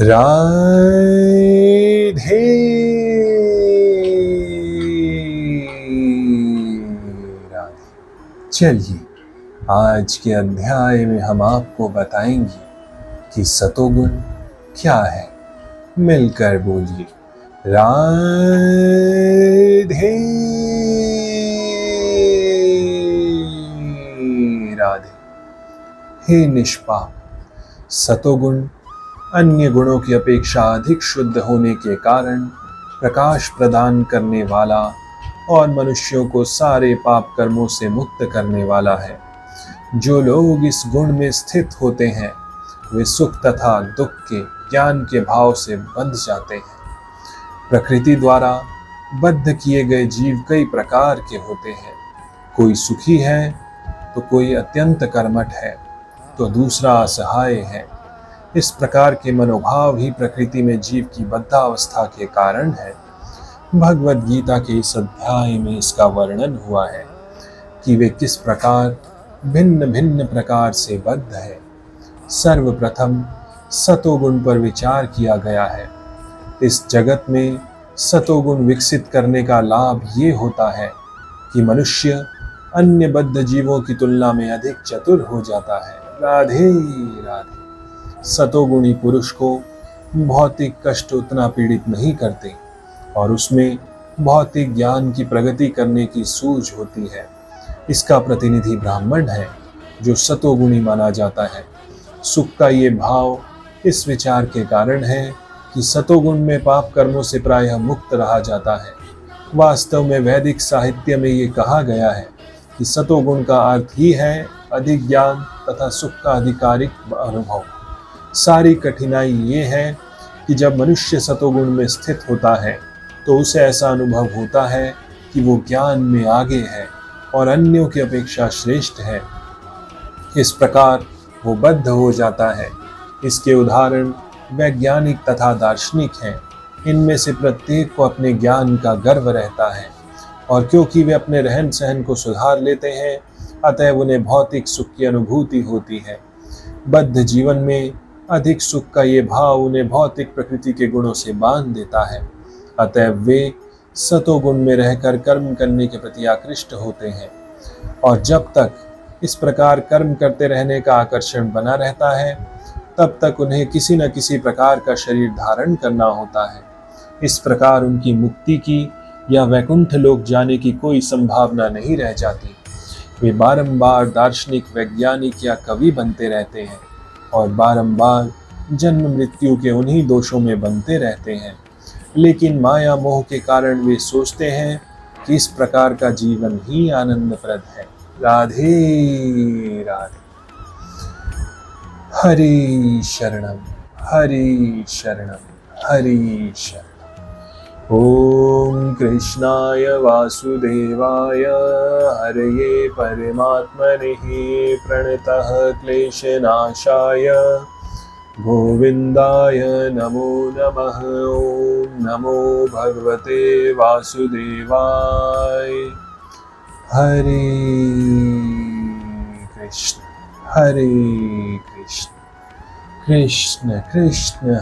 राधे राधे। चलिए, आज के अध्याय में हम आपको बताएंगे कि सतोगुण क्या है। मिलकर बोलिए राधे राधे। हे निष्पाप, सतोगुण अन्य गुणों की अपेक्षा अधिक शुद्ध होने के कारण प्रकाश प्रदान करने वाला और मनुष्यों को सारे पाप कर्मों से मुक्त करने वाला है। जो लोग इस गुण में स्थित होते हैं वे सुख तथा दुख के ज्ञान के भाव से बंध जाते हैं। प्रकृति द्वारा बद्ध किए गए जीव कई प्रकार के होते हैं। कोई सुखी है तो कोई अत्यंत कर्मठ है तो दूसरा असहाय है। इस प्रकार के मनोभाव ही प्रकृति में जीव की बद्धावस्था के कारण है। भगवद गीता के इस अध्याय में इसका वर्णन हुआ है कि वे किस प्रकार भिन्न भिन्न प्रकार से बद्ध है। सर्वप्रथम सतोगुण पर विचार किया गया है। इस जगत में सतोगुण विकसित करने का लाभ ये होता है कि मनुष्य अन्य बद्ध जीवों की तुलना में अधिक चतुर हो जाता है। राधे राधे। सतोगुणी पुरुष को भौतिक कष्ट उतना पीड़ित नहीं करते और उसमें भौतिक ज्ञान की प्रगति करने की सूझ होती है। इसका प्रतिनिधि ब्राह्मण है जो सतोगुणी माना जाता है। सुख का ये भाव इस विचार के कारण है कि सतोगुण में पाप कर्मों से प्रायः मुक्त रहा जाता है। वास्तव में वैदिक साहित्य में ये कहा गया है कि सतोगुण का अर्थ ही है अधिक ज्ञान तथा सुख का आधिकारिक अनुभव। सारी कठिनाई ये है कि जब मनुष्य सतोगुण में स्थित होता है तो उसे ऐसा अनुभव होता है कि वो ज्ञान में आगे है और अन्यों की अपेक्षा श्रेष्ठ है। इस प्रकार वो बद्ध हो जाता है। इसके उदाहरण वैज्ञानिक तथा दार्शनिक हैं। इनमें से प्रत्येक को अपने ज्ञान का गर्व रहता है और क्योंकि वे अपने रहन सहन को सुधार लेते हैं अतः उन्हें भौतिक सुख की अनुभूति होती है। बद्ध जीवन में अधिक सुख का ये भाव उन्हें भौतिक प्रकृति के गुणों से बांध देता है। अतः वे सतोगुण में रहकर कर्म करने के प्रति आकृष्ट होते हैं और जब तक इस प्रकार कर्म करते रहने का आकर्षण बना रहता है तब तक उन्हें किसी न किसी प्रकार का शरीर धारण करना होता है। इस प्रकार उनकी मुक्ति की या वैकुंठ लोक जाने की कोई संभावना नहीं रह जाती। वे बारंबार दार्शनिक, वैज्ञानिक या कवि बनते रहते हैं और बारंबार जन्म मृत्यु के उन्हीं दोषों में बनते रहते हैं। लेकिन माया मोह के कारण वे सोचते हैं कि इस प्रकार का जीवन ही आनंदप्रद है। राधे राधे। हरि शरणम हरि शरणम हरि शरणम। ओम कृष्णाय वासुदेवाय हरये परमात्मने प्रणतः क्लेशनाशाय गोविंदाय नमो नमः। ओम नमो भगवते वासुदेवाय। हरे कृष्ण कृष्ण कृष्ण